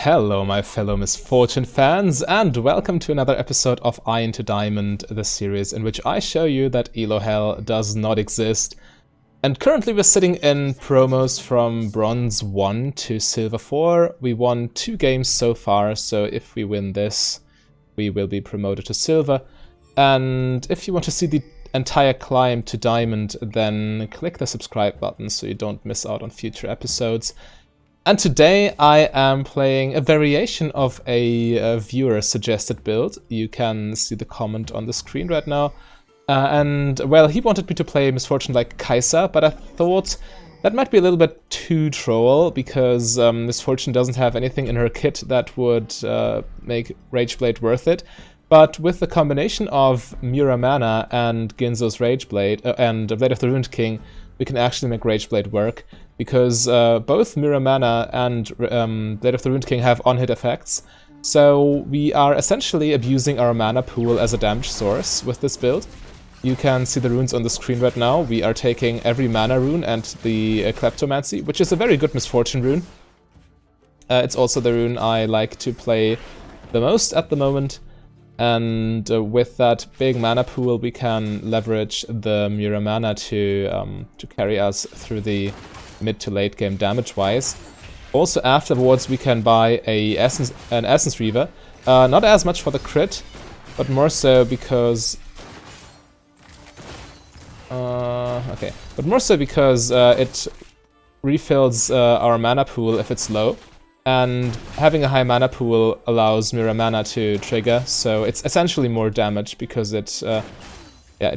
Hello my fellow Misfortune fans, and welcome to another episode of Iron to Diamond, the series in which I show you that Elo Hell does not exist. And currently we're sitting in promos from Bronze 1 to Silver 4. We won 2 games so far, so if we win this, we will be promoted to Silver. And if you want to see the entire climb to Diamond, then click the subscribe button so you don't miss out on future episodes. And today I am playing a variation of a viewer-suggested build. You can see the comment on the screen right now. Well, he wanted me to play Misfortune like Kai'Sa, but I thought that might be a little bit too troll, because Misfortune doesn't have anything in her kit that would make Rageblade worth it. But with the combination of Muramana and Ginzo's Rageblade and Blade of the Ruined King, we can actually make Rageblade work, because both Muramana and Blade of the Ruined King have on-hit effects. So we are essentially abusing our mana pool as a damage source with this build. You can see the runes on the screen right now. We are taking every mana rune and the Kleptomancy, which is a very good Misfortune rune. It's also the rune I like to play the most at the moment. And with that big mana pool, we can leverage the Muramana to carry us through the mid to late game damage-wise. Also afterwards, we can buy an Essence Reaver. Not as much for the crit, but more so because it refills our mana pool if it's low. And having a high mana pool allows Muramana to trigger, so it's essentially more damage because it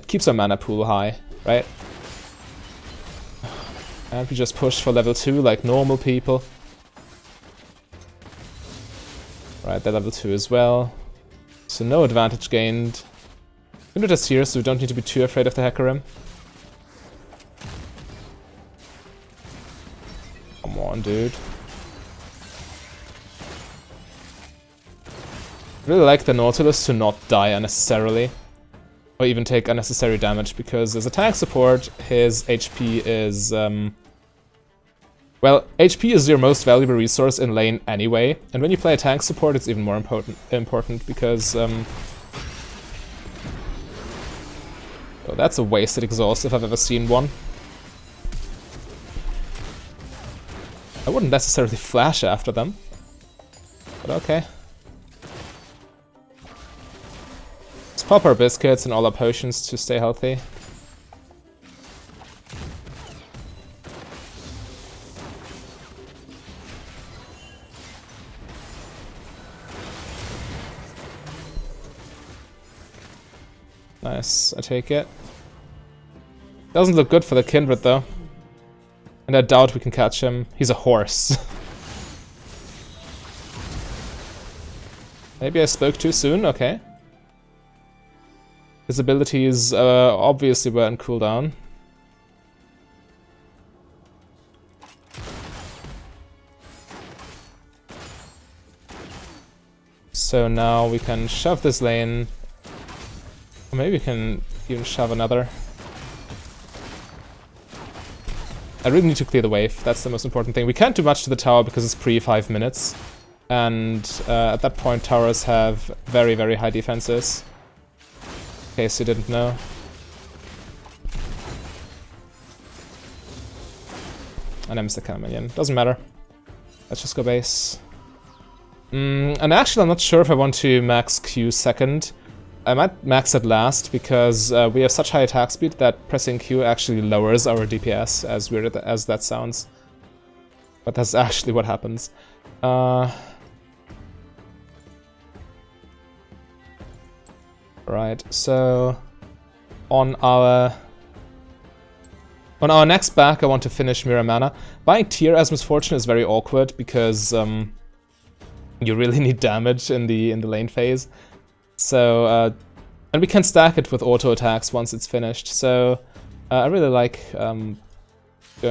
keeps our mana pool high, right? And we just push for level 2 like normal people. Right, they're level 2 as well. So no advantage gained. We can do this here, so we don't need to be too afraid of the Hecarim. Come on, dude. I really like the Nautilus to not die unnecessarily, or even take unnecessary damage, because as a tank support, his HP is, well, HP is your most valuable resource in lane anyway, and when you play a tank support, it's even more important because, oh, that's a wasted exhaust if I've ever seen one. I wouldn't necessarily flash after them, but okay. Pop our biscuits and all our potions to stay healthy. Nice, I take it. Doesn't look good for the Kindred though. And I doubt we can catch him. He's a horse. Maybe I spoke too soon, okay. His abilities obviously were on cooldown. So now we can shove this lane. Or maybe we can even shove another. I really need to clear the wave, that's the most important thing. We can't do much to the tower because it's pre-5 minutes. And at that point towers have very, very high defenses. In case you didn't know. And I missed the cannon minion. Doesn't matter. Let's just go base. And actually I'm not sure if I want to max Q second. I might max it last because we have such high attack speed that pressing Q actually lowers our DPS, as weird as that sounds. But that's actually what happens. Right, so on our next back, I want to finish Muramana. Buying tier as Misfortune is very awkward because you really need damage in the lane phase. So and we can stack it with auto attacks once it's finished. So I really like going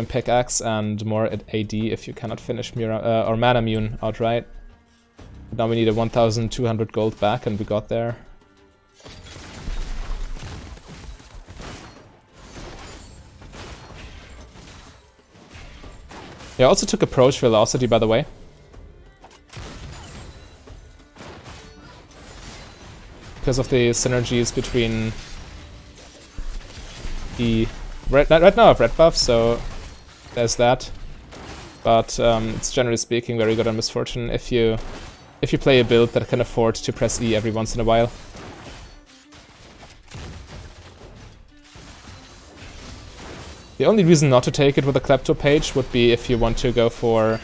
pickaxe and more at AD if you cannot finish or Mana Mune outright. Now we need a 1,200 gold back, and we got there. Yeah, I also took approach velocity, by the way. because of the synergies between the... Right now I have red buff, so there's that. But it's generally speaking very good on Misfortune if you play a build that can afford to press E every once in a while. The only reason not to take it with a Klepto page would be if you want to go for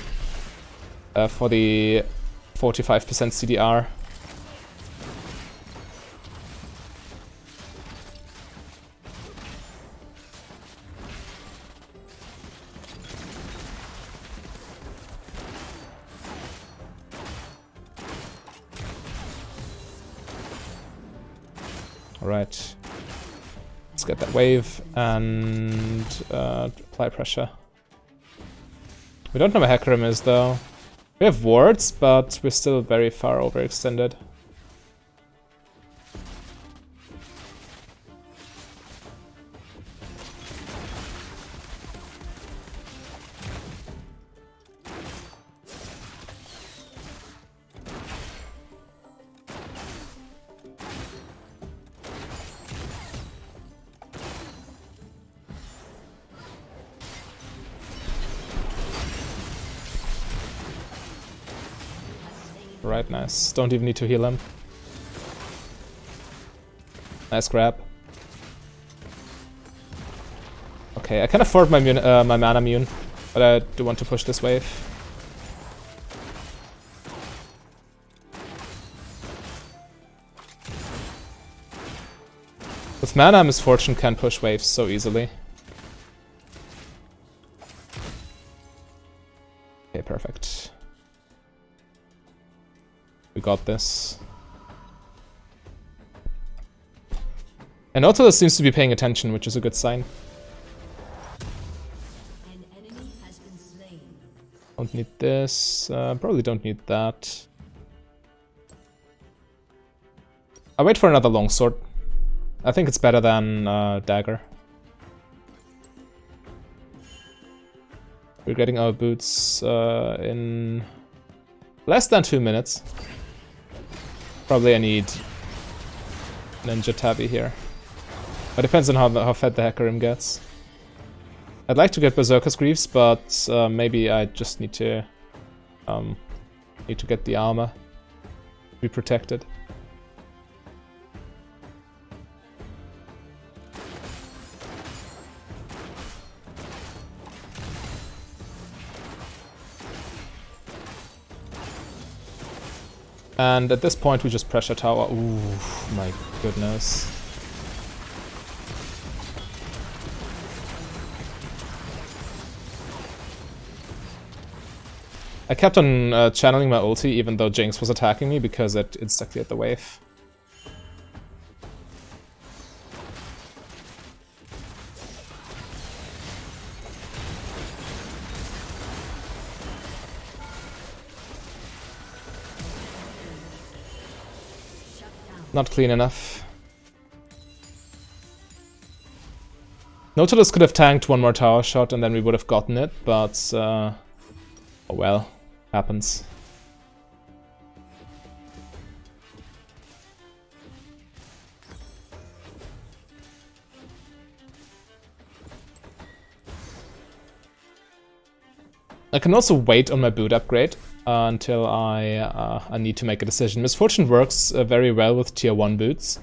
the 45% CDR. Alright. Let's get that wave and apply pressure. We don't know where Hecarim is though. We have wards, but we're still very far overextended. Right, nice. Don't even need to heal him. Nice grab. Okay, I can afford my mana mune, but I do want to push this wave. With mana, Misfortune can push waves so easily. Okay, perfect. We got this. And Nautilus seems to be paying attention, which is a good sign. An enemy has been slain. Don't need this. Probably don't need that. I'll wait for another longsword. I think it's better than dagger. We're getting our boots in less than 2 minutes. Probably I need Ninja Tabby here. But depends on how fed the Hecarim gets. I'd like to get Berserker's Greaves, but maybe I just need to get the armor to be protected. And at this point we just pressure tower. Ooh, my goodness. I kept on channeling my ulti even though Jinx was attacking me because it insta-cleared the wave. Not clean enough. Nautilus could have tanked one more tower shot and then we would have gotten it, but oh well, happens. I can also wait on my boot upgrade until I need to make a decision. Misfortune works very well with tier 1 boots,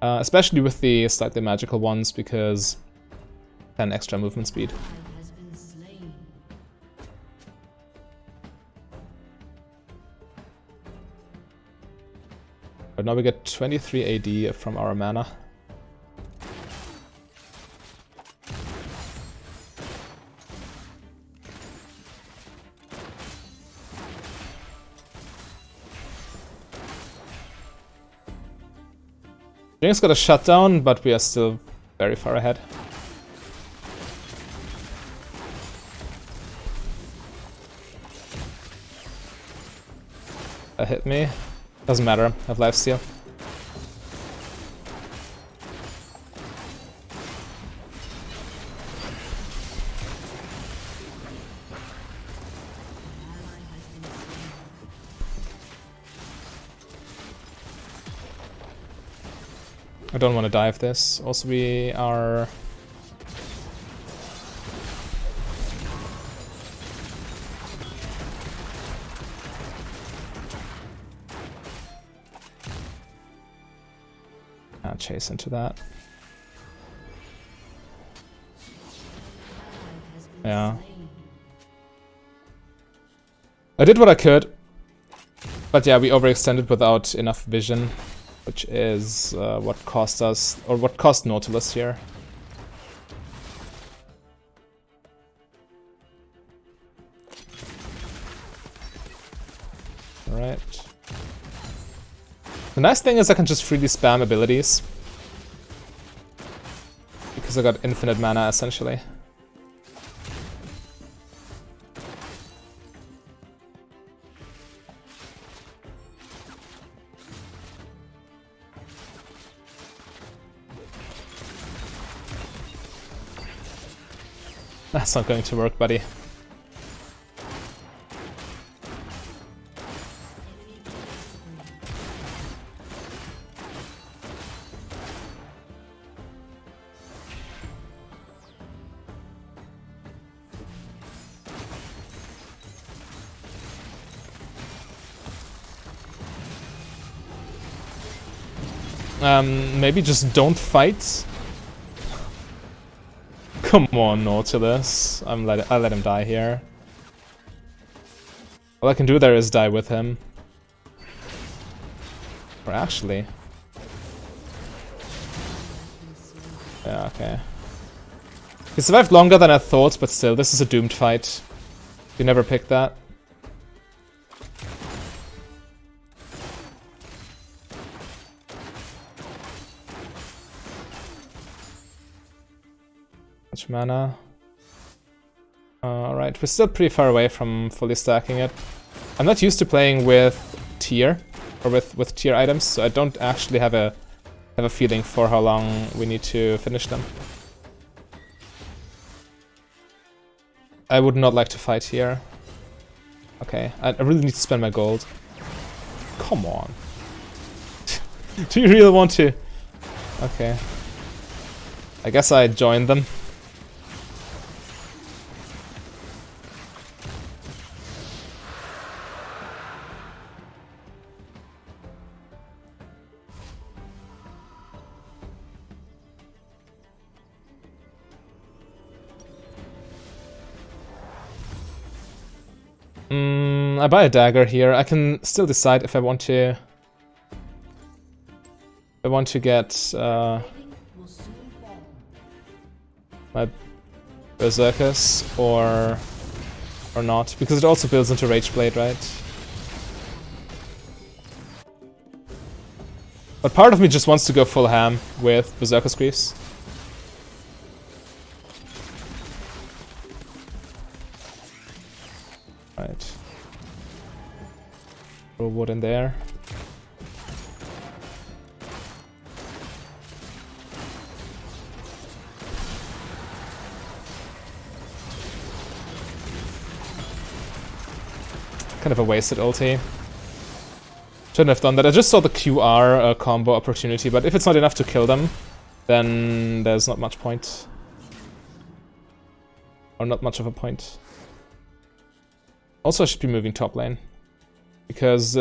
especially with the slightly magical ones because 10 extra movement speed. But now we get 23 AD from our mana. Jinx got a shutdown, but we are still very far ahead. That hit me. Doesn't matter, I have lifesteal. I don't want to dive this. Also, we are... I'll chase into that. Yeah. I did what I could. But yeah, we overextended without enough vision, which is what cost us, or what cost Nautilus here. Alright. The nice thing is I can just freely spam abilities. Because I got infinite mana, essentially. That's not going to work, buddy. Maybe just don't fight. Come on, Nautilus. I'll let him die here. All I can do there is die with him. Or actually... Yeah, okay. He survived longer than I thought, but still, this is a doomed fight. You never pick that. Much mana. Alright, we're still pretty far away from fully stacking it. I'm not used to playing with tier, or with tier items, so I don't actually have a feeling for how long we need to finish them. I would not like to fight here. Okay, I really need to spend my gold. Come on. Do you really want to? Okay. I guess I joined them. I buy a dagger here. I can still decide if I want to... get my Berserkers or not, because it also builds into Rage Blade, right? But part of me just wants to go full ham with Berserker Screeves. Right. Throw wood in there. Kind of a wasted ulti. Shouldn't have done that. I just saw the QR combo opportunity, but if it's not enough to kill them, then there's not much point. Or not much of a point. Also, I should be moving top lane. Because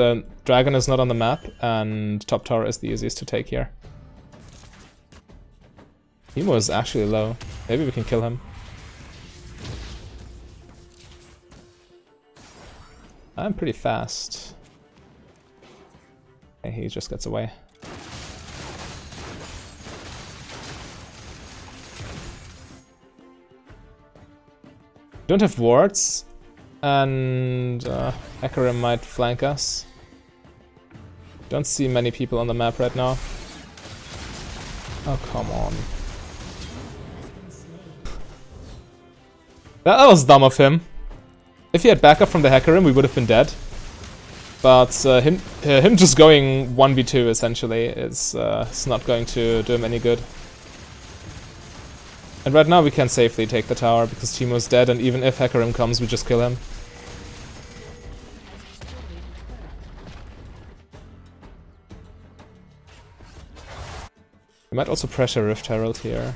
Dragon is not on the map, and top tower is the easiest to take here. Teemo is actually low. Maybe we can kill him. I'm pretty fast. Okay, he just gets away. Don't have wards, and Hecarim might flank us. Don't see many people on the map right now. Oh, come on. That was dumb of him. If he had backup from the Hecarim, we would have been dead. But him just going 1v2 essentially is not going to do him any good. And right now we can safely take the tower because Teemo's dead, and even if Hecarim comes, we just kill him. We might also pressure Rift Herald here.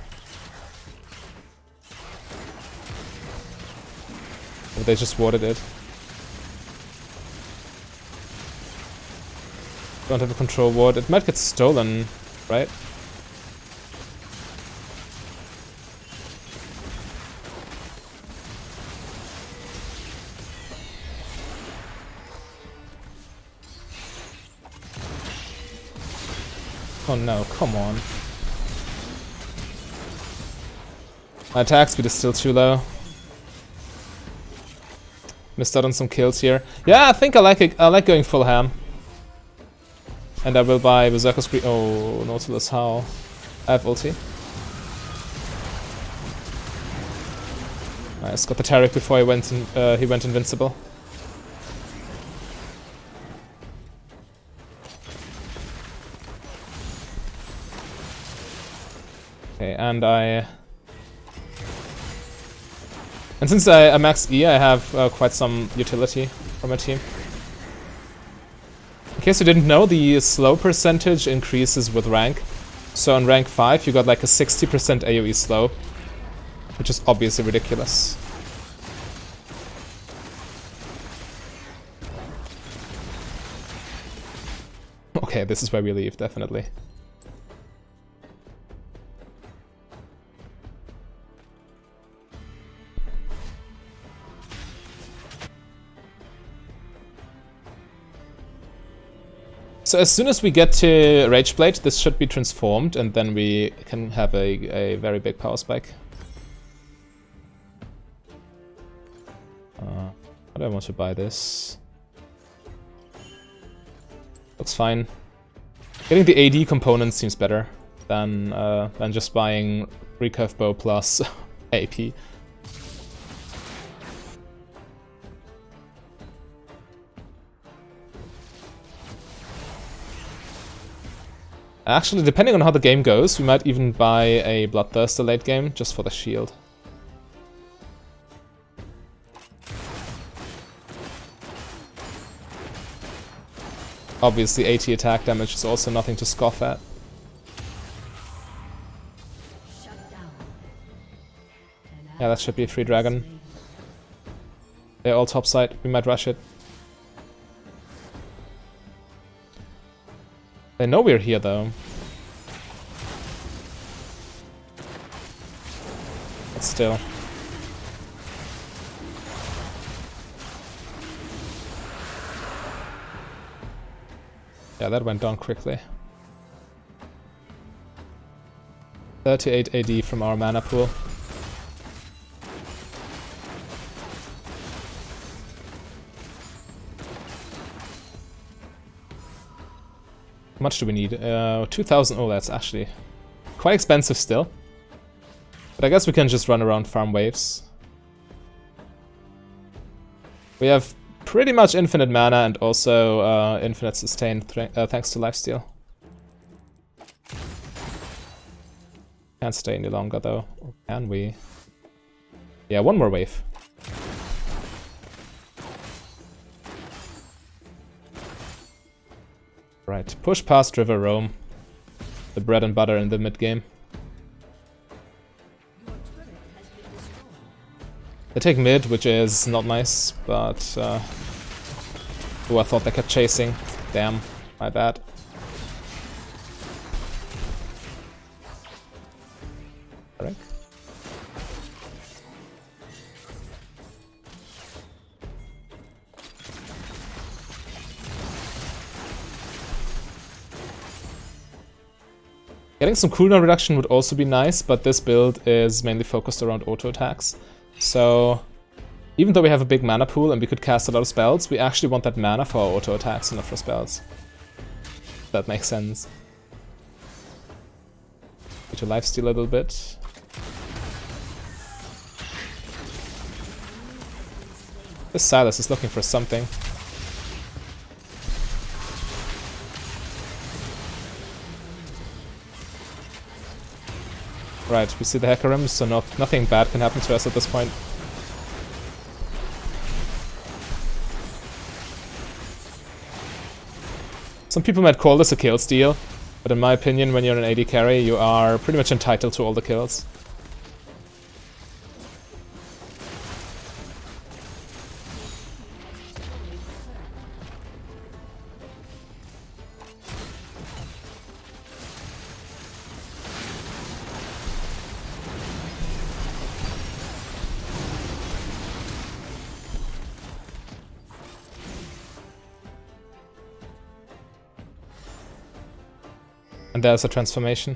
Or they just warded it. Don't have a control ward. It might get stolen, right? Oh no, come on. My attack speed is still too low. Missed out on some kills here. Yeah, I think I like it. I like going full ham. And I will buy Berserker Scream. Oh, Nautilus, how? I have ulti. Nice, got the Taric before he went invincible. Okay, and since I max E, I have quite some utility for my team. In case you didn't know, the slow percentage increases with rank. So on rank 5, you got like a 60% AoE slow, which is obviously ridiculous. Okay, this is where we leave, definitely. So as soon as we get to Rageblade, this should be transformed, and then we can have a very big power spike. How do I want to buy this? Looks fine. Getting the AD component seems better than just buying Recurve Bow plus AP. Actually, depending on how the game goes, we might even buy a Bloodthirster late game, just for the shield. Obviously, 80 attack damage is also nothing to scoff at. Yeah, that should be a free dragon. They're all topside, we might rush it. They know we're here, though. But still. Yeah, that went down quickly. 38 AD from our mana pool. How much do we need? 2,000. Oh, that's actually quite expensive still. But I guess we can just run around farm waves. We have pretty much infinite mana and also infinite sustain thanks to lifesteal. Can't stay any longer though. Or can we? Yeah, one more wave. Right, push past River Roam. The bread and butter in the mid game. They take mid, which is not nice, but oh, I thought they kept chasing. Damn, my bad. Correct. Getting some cooldown reduction would also be nice, but this build is mainly focused around auto attacks. So even though we have a big mana pool and we could cast a lot of spells, we actually want that mana for our auto attacks and not for spells. That makes sense. Need to lifesteal a little bit. This Silas is looking for something. Right, we see the Hecarim, so nothing bad can happen to us at this point. Some people might call this a kill steal, But in my opinion, when you're an AD carry, you are pretty much entitled to all the kills. And there's a transformation.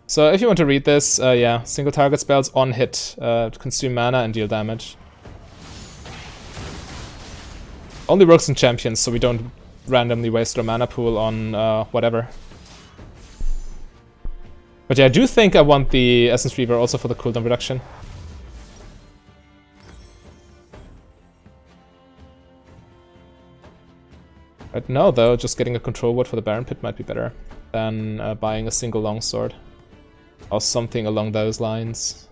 So if you want to read this, yeah, single target spells on hit consume mana and deal damage. Only works in champions, so we don't randomly waste our mana pool on whatever. But yeah, I do think I want the Essence Reaver also for the cooldown reduction. Right now, though, just getting a control word for the Baron Pit might be better than buying a single longsword. Or something along those lines.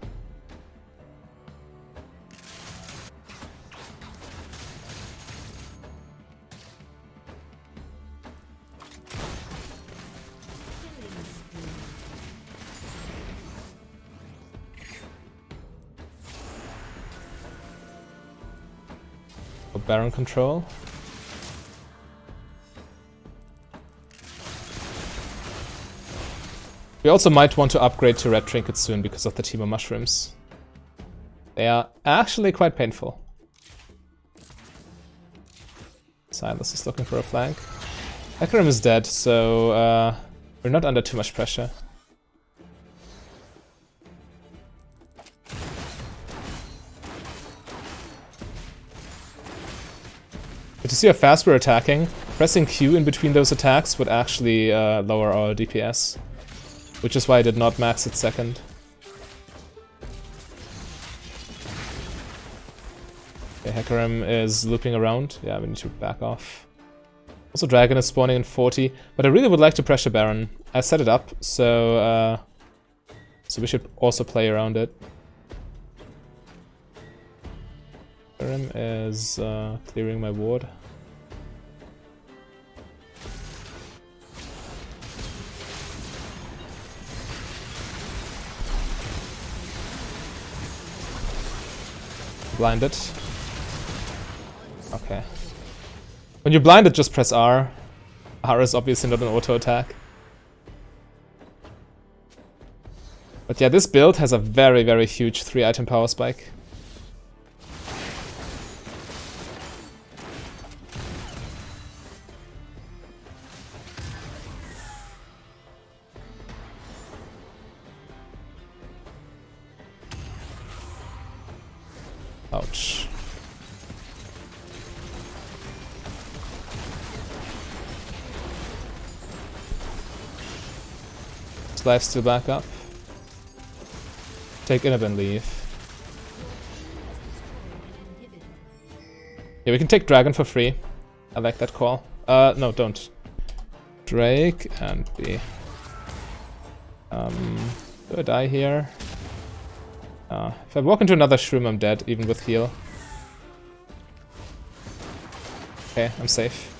For Baron control. We also might want to upgrade to red trinkets soon because of the Teemo mushrooms. They are actually quite painful. Silas is looking for a flank. Hecarim is dead, so we're not under too much pressure. But to see how fast we're attacking, pressing Q in between those attacks would actually lower our DPS. Which is why I did not max it second. Okay, Hecarim is looping around. Yeah, we need to back off. Also, Dragon is spawning in 40, but I really would like to pressure Baron. I set it up, so we should also play around it. Hecarim is clearing my ward. Blinded. Okay. When you're blinded, just press R. R is obviously not an auto attack. But yeah, this build has a very, very huge 3-item power spike. Ouch. Lifesteal back up. Take inhib and leave. Yeah, we can take Dragon for free. I like that call. No, don't. Drake and B. Do I die here? If I walk into another shroom, I'm dead, even with heal. Okay, I'm safe.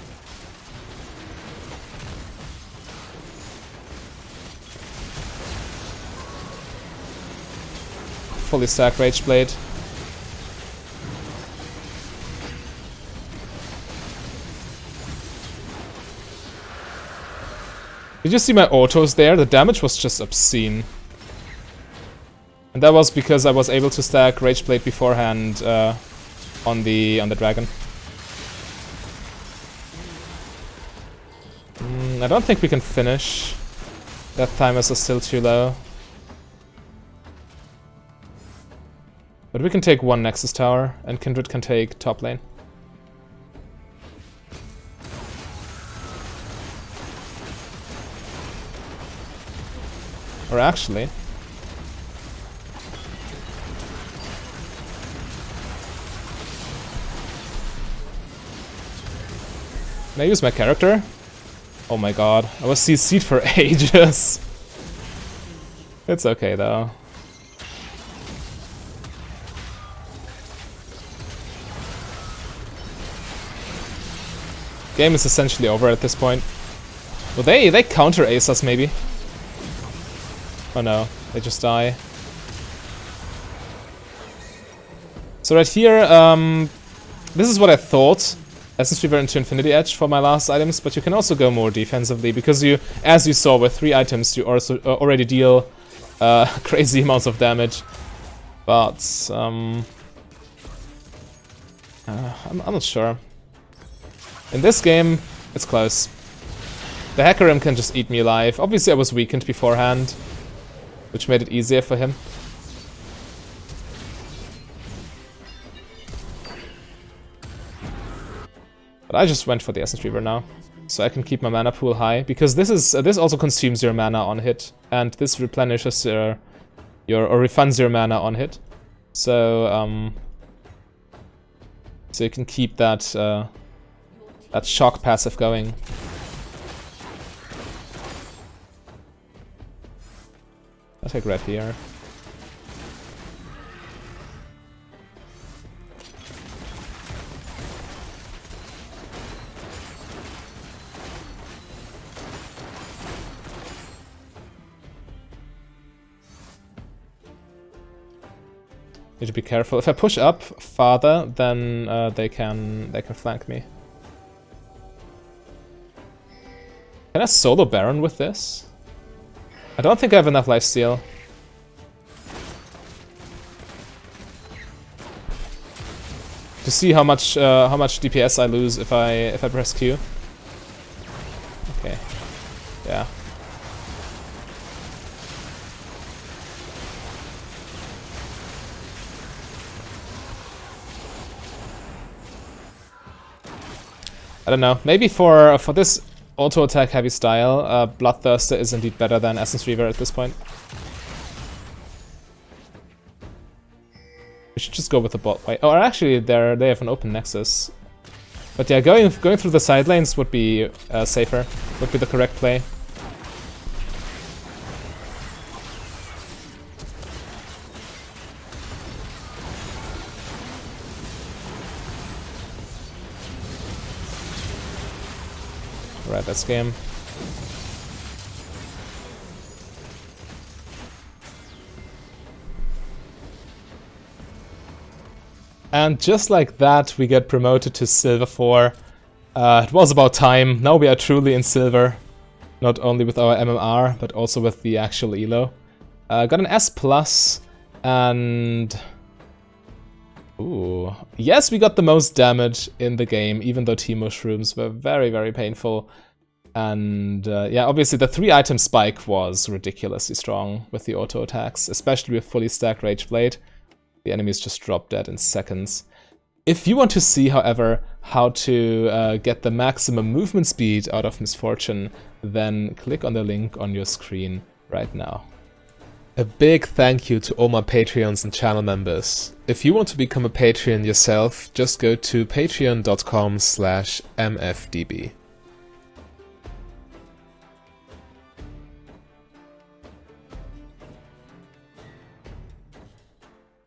Fully stack Rage Blade. Did you see my autos there? The damage was just obscene. And that was because I was able to stack Rage Blade beforehand on the dragon. I don't think we can finish. Death timers are still too low. But we can take one Nexus tower, and Kindred can take top lane. Or actually... Can I use my character? Oh my god, I was CC'd for ages. It's okay though. Game is essentially over at this point. Well, they counter ace us maybe. Oh no, they just die. So right here, this is what I thought. Essence Reaver into Infinity Edge for my last items, but you can also go more defensively because you, as you saw with 3 items, you also already deal crazy amounts of damage. But I'm not sure. In this game, it's close. The Hecarim can just eat me alive. Obviously, I was weakened beforehand, which made it easier for him. But I just went for the Essence Reaver now, so I can keep my mana pool high, because this also consumes your mana on hit, and this replenishes or refunds your mana on hit. So so you can keep that that shock passive going. I'll take red here. Need to be careful. If I push up farther, then they can flank me. Can I solo Baron with this? I don't think I have enough lifesteal. To see how much DPS I lose if I press Q. Okay. Yeah. I don't know. Maybe for this auto attack heavy style, Bloodthirster is indeed better than Essence Reaver at this point. We should just go with the bot way. Oh, actually, they have an open nexus. But yeah, going through the side lanes would be safer. Would be the correct play. Right, that's game. And just like that, we get promoted to Silver 4. It was about time. Now we are truly in Silver. Not only with our MMR, but also with the actual elo. Got an S+, and... Ooh. Yes, we got the most damage in the game, even though Team Mushrooms were very, very painful. And yeah, obviously the 3-item spike was ridiculously strong with the auto attacks, especially with fully stacked Rage Blade. The enemies just drop dead in seconds. If you want to see, however, how to get the maximum movement speed out of Misfortune, then click on the link on your screen right now. A big thank you to all my Patreons and channel members. If you want to become a Patreon yourself, just go to patreon.com/mfdb.